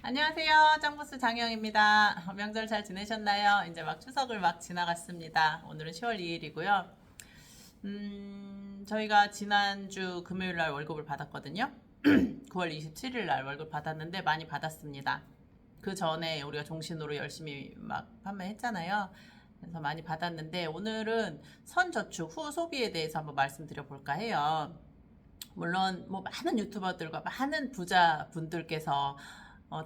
안녕하세요. 짱보스 장영입니다. 명절 잘 지내셨나요? 이제 막 추석을 막 지나갔습니다. 오늘은 10월 2일이고요. 저희가 지난주 금요일 날 월급을 받았거든요. 9월 27일 날 월급 받았는데 많이 받았습니다. 그 전에 우리가 종신으로 열심히 막 판매했잖아요. 그래서 많이 받았는데 오늘은 선저축 후 소비에 대해서 한번 말씀드려 볼까 해요. 물론 뭐 많은 유튜버들과 많은 부자분들께서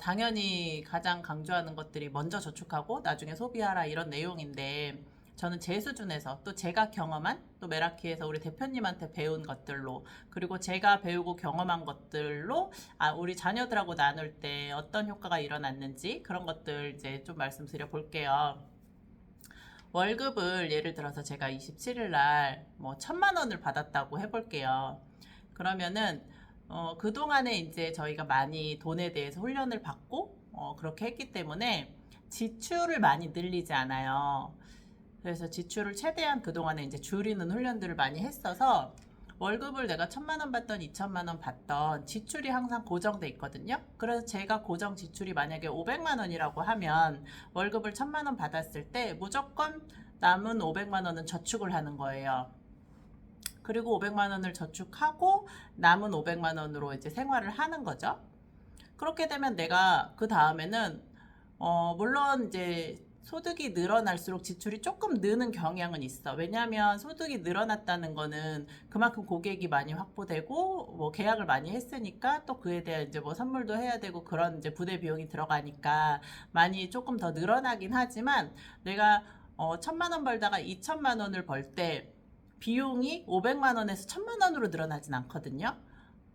당연히 가장 강조하는 것들이 먼저 저축하고 나중에 소비하라 이런 내용인데 저는 제 수준에서 또 제가 경험한 또 메라키에서 우리 대표님한테 배운 것들로 그리고 제가 배우고 경험한 것들로 우리 자녀들하고 나눌 때 어떤 효과가 일어났는지 그런 것들 이제 좀 말씀드려 볼게요. 월급을 예를 들어서 제가 27일 날 뭐 1,000만 원을 받았다고 해볼게요. 그러면은 그동안에 이제 저희가 많이 돈에 대해서 훈련을 받고 그렇게 했기 때문에 지출을 많이 늘리지 않아요. 그래서 지출을 최대한 그동안에 이제 줄이는 훈련들을 많이 했어서 월급을 내가 1,000만 원 받던 2,000만 원 받던 지출이 항상 고정돼 있거든요. 그래서 제가 고정 지출이 만약에 500만 원이라고 하면 월급을 1,000만 원 받았을 때 무조건 남은 500만 원은 저축을 하는 거예요. 그리고 500만 원을 저축하고 남은 500만 원으로 이제 생활을 하는 거죠. 그렇게 되면 내가 그 다음에는 물론 이제 소득이 늘어날수록 지출이 조금 느는 경향은 있어. 왜냐하면 소득이 늘어났다는 거는 그만큼 고객이 많이 확보되고 뭐 계약을 많이 했으니까 또 그에 대한 이제 뭐 선물도 해야 되고 그런 이제 부대 비용이 들어가니까 많이 조금 더 늘어나긴 하지만 내가 1,000만 원 벌다가 2,000만 원을 벌 때 비용이 500만 원에서 1,000만 원으로 늘어나진 않거든요.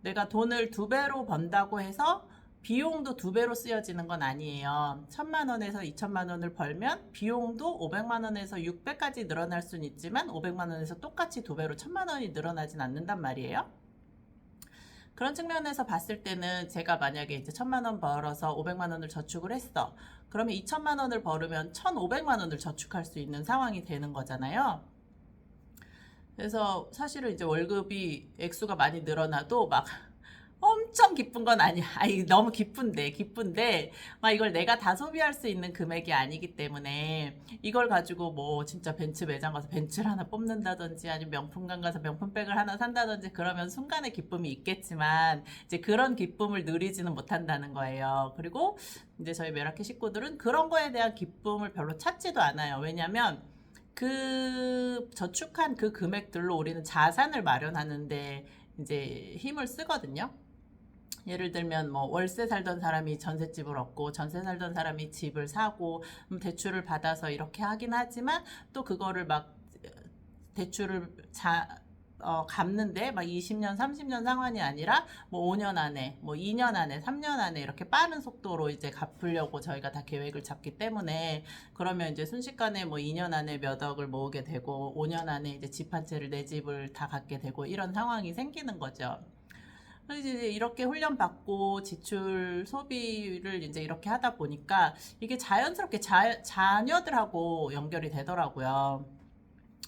내가 돈을 두 배로 번다고 해서 비용도 두 배로 쓰여지는 건 아니에요. 1,000만 원에서 2,000만 원을 벌면 비용도 500만 원에서 6배까지 늘어날 수는 있지만 500만 원에서 똑같이 두 배로 1,000만 원이 늘어나진 않는단 말이에요. 그런 측면에서 봤을 때는 제가 만약에 이제 1,000만 원 벌어서 500만 원을 저축을 했어. 그러면 2,000만 원을 벌으면 1,500만 원을 저축할 수 있는 상황이 되는 거잖아요. 그래서 사실은 이제 월급이 액수가 많이 늘어나도 막 엄청 기쁜 건 아니야. 아니, 너무 기쁜데, 막 이걸 내가 다 소비할 수 있는 금액이 아니기 때문에, 이걸 가지고 뭐 진짜 벤츠 매장 가서 벤츠를 하나 뽑는다든지, 아니면 명품관 가서 명품백을 하나 산다든지, 그러면 순간의 기쁨이 있겠지만, 이제 그런 기쁨을 누리지는 못한다는 거예요. 그리고 이제 저희 메라키 식구들은 그런 거에 대한 기쁨을 별로 찾지도 않아요. 왜냐면, 그 저축한 그 금액들로 우리는 자산을 마련하는데 이제 힘을 쓰거든요. 예를 들면 뭐 월세 살던 사람이 전셋집을 얻고 전세 살던 사람이 집을 사고 대출을 받아서 이렇게 하긴 하지만 또 그거를 막 대출을 갚는데 막 20년, 30년 상환이 아니라 뭐 5년 안에, 뭐 2년 안에, 3년 안에 이렇게 빠른 속도로 이제 갚으려고 저희가 다 계획을 잡기 때문에 그러면 이제 순식간에 뭐 2년 안에 몇 억을 모으게 되고 5년 안에 이제 집 한 채를 내 집을 다 갖게 되고 이런 상황이 생기는 거죠. 그래서 이제 이렇게 훈련받고 지출 소비를 이제 이렇게 하다 보니까 이게 자연스럽게 자녀들하고 연결이 되더라고요.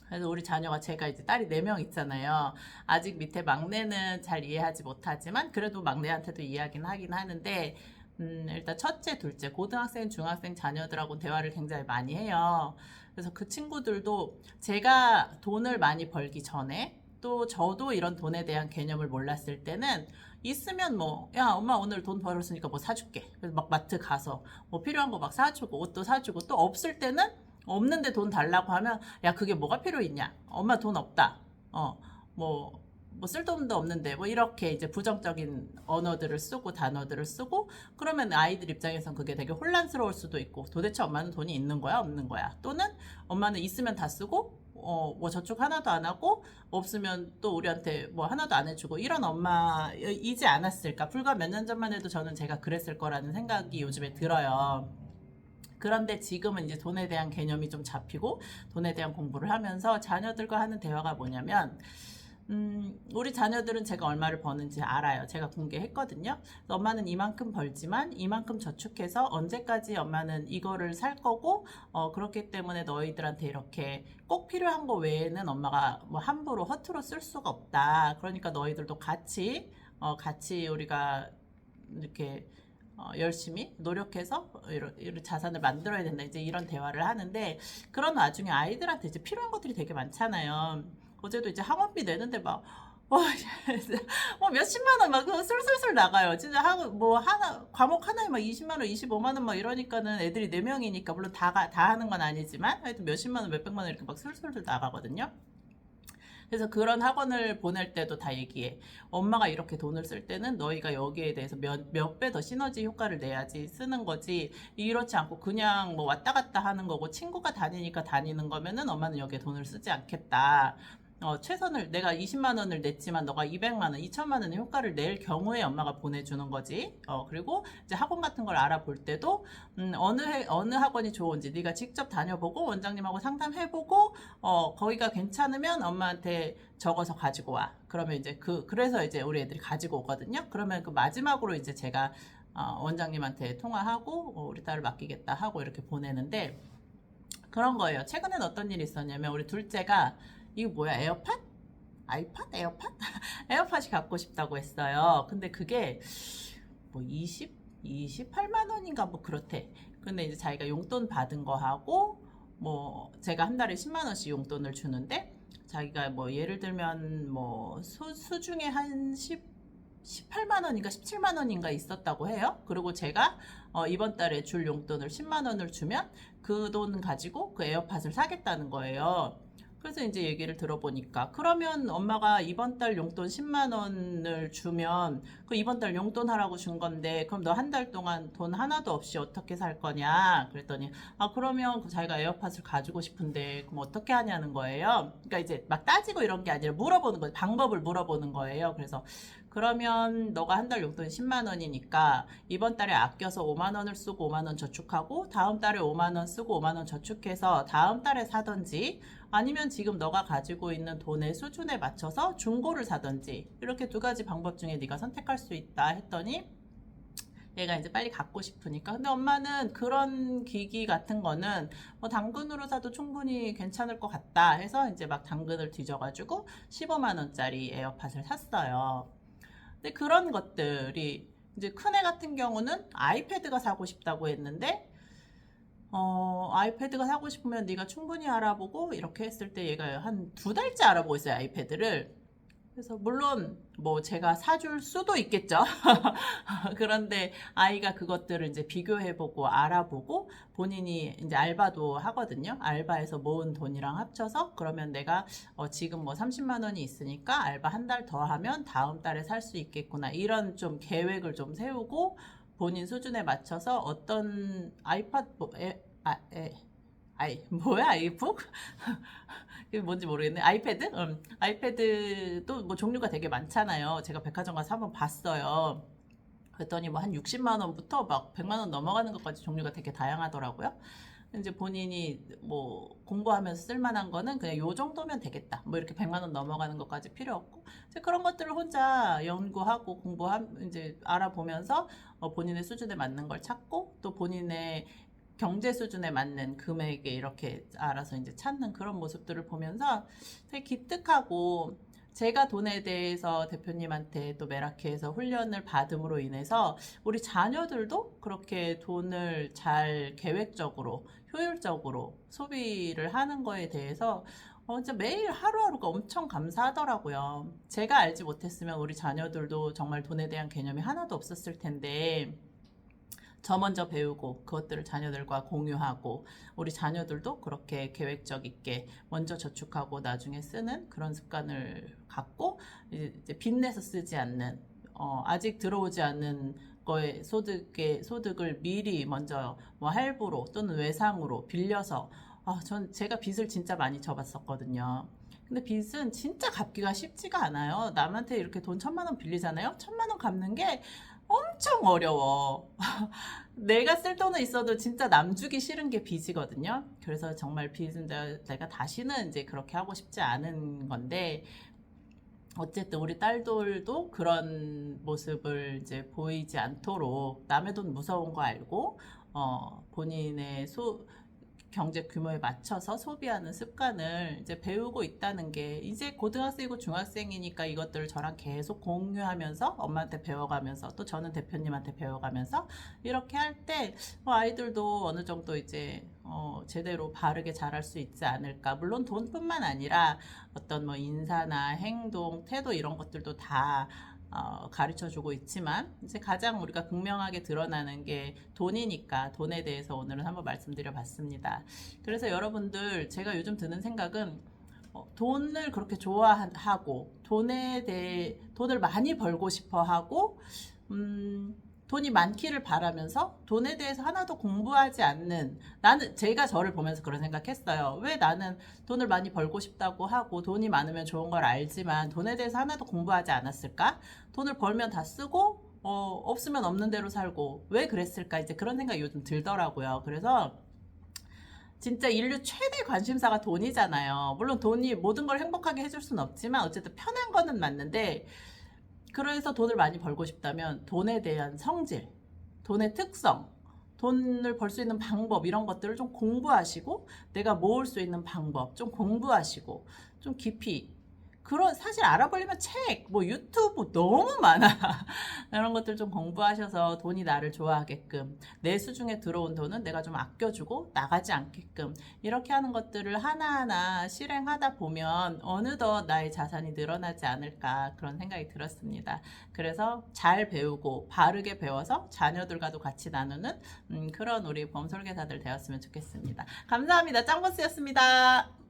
그래서 우리 자녀가 제가 이제 딸이 4명 있잖아요. 아직 밑에 막내는 잘 이해하지 못하지만 그래도 막내한테도 이야기는 하긴 하는데 일단 첫째, 둘째, 고등학생, 중학생 자녀들하고 대화를 굉장히 많이 해요. 그래서 그 친구들도 제가 돈을 많이 벌기 전에 또 저도 이런 돈에 대한 개념을 몰랐을 때는 있으면 뭐, 야, 엄마 오늘 돈 벌었으니까 뭐 사줄게. 그래서 막 마트 가서 뭐 필요한 거 막 사주고 옷도 사주고 또 없을 때는 없는데 돈 달라고 하면 야 그게 뭐가 필요 있냐 엄마 돈 없다 뭐 쓸데없는 없는데 뭐 이렇게 이제 부정적인 언어들을 쓰고 단어들을 쓰고 그러면 아이들 입장에선 그게 되게 혼란스러울 수도 있고 도대체 엄마는 돈이 있는 거야 없는 거야 또는 엄마는 있으면 다 쓰고 뭐 저축 하나도 안 하고 없으면 또 우리한테 뭐 하나도 안 해주고 이런 엄마이지 않았을까 불과 몇 년 전만 해도 저는 제가 그랬을 거라는 생각이 요즘에 들어요. 그런데 지금은 이제 돈에 대한 개념이 좀 잡히고 돈에 대한 공부를 하면서 자녀들과 하는 대화가 뭐냐면 우리 자녀들은 제가 얼마를 버는지 알아요. 제가 공개했거든요. 엄마는 이만큼 벌지만 이만큼 저축해서 언제까지 엄마는 이거를 살 거고 그렇기 때문에 너희들한테 이렇게 꼭 필요한 거 외에는 엄마가 뭐 함부로 허투루 쓸 수가 없다. 그러니까 너희들도 같이 우리가 이렇게 열심히 노력해서 이런 자산을 만들어야 된다. 이제 이런 대화를 하는데 그런 와중에 아이들한테 이제 필요한 것들이 되게 많잖아요. 어제도 이제 학원비 내는데 막 와, 뭐 몇십만 원 막 술술술 나가요. 진짜 뭐 하나 과목 하나에 막 20만 원, 25만 원 막 이러니까는 애들이 4명이니까 물론 다 하는 건 아니지만 하여튼 몇십만 원, 몇백만 원 이렇게 막 술술술 나가거든요. 그래서 그런 학원을 보낼 때도 다 얘기해. 엄마가 이렇게 돈을 쓸 때는 너희가 여기에 대해서 몇 배 더 시너지 효과를 내야지 쓰는 거지. 이렇지 않고 그냥 뭐 왔다 갔다 하는 거고 친구가 다니니까 다니는 거면은 엄마는 여기에 돈을 쓰지 않겠다. 최선을 내가 20만 원을 냈지만 너가 200만 원, 2천만 원의 효과를 낼 경우에 엄마가 보내주는 거지. 그리고 이제 학원 같은 걸 알아볼 때도 어느 학원이 좋은지 네가 직접 다녀보고 원장님하고 상담해보고 거기가 괜찮으면 엄마한테 적어서 가지고 와. 그러면 이제 그래서 이제 우리 애들이 가지고 오거든요. 그러면 그 마지막으로 이제 제가 원장님한테 통화하고 우리 딸을 맡기겠다 하고 이렇게 보내는데 그런 거예요. 최근엔 어떤 일이 있었냐면 우리 둘째가 이거 뭐야 에어팟? 아이팟? 에어팟? 에어팟이 갖고 싶다고 했어요. 근데 그게 뭐 28만 원인가 뭐 그렇대. 근데 이제 자기가 용돈 받은 거 하고 뭐 제가 한 달에 10만 원씩 용돈을 주는데 자기가 뭐 예를 들면 뭐 수중에 한 18만 원인가 17만 원인가 있었다고 해요. 그리고 제가 이번 달에 줄 용돈을 10만 원을 주면 그 돈 가지고 그 에어팟을 사겠다는 거예요. 그래서 이제 얘기를 들어보니까 그러면 엄마가 이번 달 용돈 10만 원을 주면 그 이번 달 용돈 하라고 준 건데 그럼 너 한 달 동안 돈 하나도 없이 어떻게 살 거냐 그랬더니 그러면 자기가 에어팟을 가지고 싶은데 그럼 어떻게 하냐는 거예요. 그러니까 이제 막 따지고 이런 게 아니라 물어보는 거예요. 방법을 물어보는 거예요. 그래서 그러면 너가 한 달 용돈이 10만 원이니까 이번 달에 아껴서 5만 원을 쓰고 5만 원 저축하고 다음 달에 5만 원 쓰고 5만 원 저축해서 다음 달에 사든지 아니면 지금 너가 가지고 있는 돈의 수준에 맞춰서 중고를 사든지 이렇게 두 가지 방법 중에 네가 선택할 수 있다 했더니 얘가 이제 빨리 갖고 싶으니까 근데 엄마는 그런 기기 같은 거는 뭐 당근으로 사도 충분히 괜찮을 것 같다 해서 이제 막 당근을 뒤져가지고 15만 원짜리 에어팟을 샀어요. 근데 그런 것들이 이제 큰애 같은 경우는 아이패드가 사고 싶다고 했는데 아이패드가 사고 싶으면 네가 충분히 알아보고 이렇게 했을 때 얘가 한 2달째 알아보고 있어요, 아이패드를. 그래서 물론 뭐 제가 사줄 수도 있겠죠. 그런데 아이가 그것들을 이제 비교해보고 알아보고 본인이 이제 알바도 하거든요. 알바해서 모은 돈이랑 합쳐서 그러면 내가 지금 뭐 30만 원이 있으니까 알바 한 달 더 하면 다음 달에 살 수 있겠구나. 이런 좀 계획을 좀 세우고 본인 수준에 맞춰서 어떤 아이팟 뭐야 아이북? 이게 뭔지 모르겠네. 아이패드? 아이패드도 뭐 종류가 되게 많잖아요. 제가 백화점 가서 한번 봤어요. 그랬더니 뭐 한 60만 원부터 막 100만 원 넘어가는 것까지 종류가 되게 다양하더라고요. 이제 본인이 뭐 공부하면서 쓸만한 거는 그냥 요 정도면 되겠다. 뭐 이렇게 100만 원 넘어가는 것까지 필요 없고 이제 그런 것들을 혼자 연구하고 이제 알아보면서 본인의 수준에 맞는 걸 찾고 또 본인의 경제 수준에 맞는 금액에 이렇게 알아서 이제 찾는 그런 모습들을 보면서 되게 기특하고 제가 돈에 대해서 대표님한테 또 메라케에서 훈련을 받음으로 인해서 우리 자녀들도 그렇게 돈을 잘 계획적으로 효율적으로 소비를 하는 거에 대해서 진짜 매일 하루하루가 엄청 감사하더라고요. 제가 알지 못했으면 우리 자녀들도 정말 돈에 대한 개념이 하나도 없었을 텐데 저 먼저 배우고 그것들을 자녀들과 공유하고 우리 자녀들도 그렇게 계획적 있게 먼저 저축하고 나중에 쓰는 그런 습관을 갖고 이제 빚내서 쓰지 않는 아직 들어오지 않는 거에 소득을 미리 먼저 뭐 할부로 또는 외상으로 빌려서 전 제가 빚을 진짜 많이 져봤었거든요. 근데 빚은 진짜 갚기가 쉽지가 않아요. 남한테 이렇게 돈 1,000만 원 빌리잖아요. 1,000만 원 갚는 게 엄청 어려워. 내가 쓸 돈은 있어도 진짜 남 주기 싫은 게 빚이거든요. 그래서 정말 빚은 내가 다시는 이제 그렇게 하고 싶지 않은 건데, 어쨌든 우리 딸들도 그런 모습을 이제 보이지 않도록 남의 돈 무서운 거 알고, 본인의 경제 규모에 맞춰서 소비하는 습관을 이제 배우고 있다는 게 이제 고등학생이고 중학생이니까 이것들을 저랑 계속 공유하면서 엄마한테 배워가면서 또 저는 대표님한테 배워가면서 이렇게 할 때 아이들도 어느 정도 이제 제대로 바르게 자랄 수 있지 않을까. 물론 돈뿐만 아니라 어떤 뭐 인사나 행동, 태도 이런 것들도 다 가르쳐 주고 있지만 이제 가장 우리가 극명하게 드러나는 게 돈이니까 돈에 대해서 오늘은 한번 말씀드려 봤습니다. 그래서 여러분들 제가 요즘 드는 생각은 돈을 그렇게 좋아하고 돈을 많이 벌고 싶어 하고 돈이 많기를 바라면서 돈에 대해서 하나도 공부하지 않는 제가 저를 보면서 그런 생각했어요. 왜 나는 돈을 많이 벌고 싶다고 하고 돈이 많으면 좋은 걸 알지만 돈에 대해서 하나도 공부하지 않았을까? 돈을 벌면 다 쓰고 없으면 없는 대로 살고 왜 그랬을까? 이제 그런 생각이 요즘 들더라고요. 그래서 진짜 인류 최대 관심사가 돈이잖아요. 물론 돈이 모든 걸 행복하게 해줄 수는 없지만 어쨌든 편한 거는 맞는데 그래서 돈을 많이 벌고 싶다면 돈에 대한 성질, 돈의 특성, 돈을 벌 수 있는 방법 이런 것들을 좀 공부하시고 내가 모을 수 있는 방법 좀 공부하시고 좀 깊이 사실 알아보려면 책, 뭐 유튜브 너무 많아. 이런 것들 좀 공부하셔서 돈이 나를 좋아하게끔 내 수중에 들어온 돈은 내가 좀 아껴주고 나가지 않게끔 이렇게 하는 것들을 하나하나 실행하다 보면 어느덧 나의 자산이 늘어나지 않을까 그런 생각이 들었습니다. 그래서 잘 배우고 바르게 배워서 자녀들과도 같이 나누는 그런 우리 보험 설계사들 되었으면 좋겠습니다. 감사합니다. 짱보스였습니다.